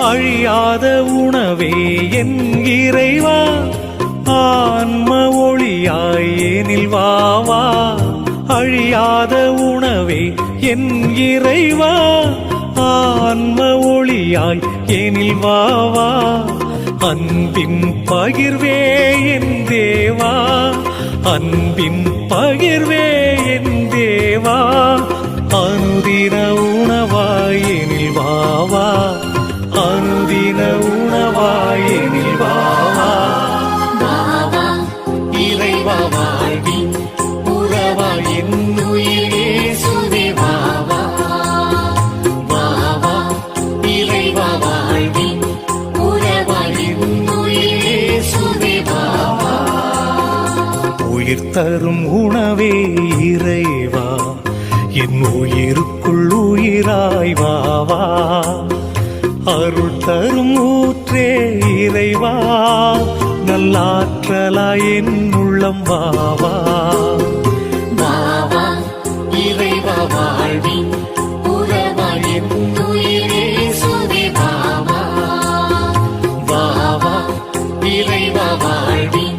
அழியாத உணவே என் இறைவா, ஆன்ம ஒளியாய் எனில் வாவா. அழியாத உணவே என் இறைவா, ஆன்ம ஒளியாய் எனில் வாவா. அன்பின் பகிர்வே என் தேவா, அன்பின் பகிர்வே என் தேவா. அனுதின உணவாய் எனில் வாவா, அனுதின உணவாய் எனில் வாவா. இறைவா வாழ்வின் உறவாய் என் உயிர் இயேசுவே வாவா. வாவா இறைவா வாழ்வின் உறவாய் என் உயிர் இயேசுவே வாவா. உயிர் தரும் உணவே இறைவா, என் உயிருக்குள் உயிராய் வாவா. அருள் தரும் ஊற்றே இறைவா, நல்லாற்றலாய் என் உள்ளம் வாவா. வாவா இறைவா வாழ்வின் உறவாய் என் உயிர் இயேசுவே வாவா. வாவா இறைவா வாழ்வின்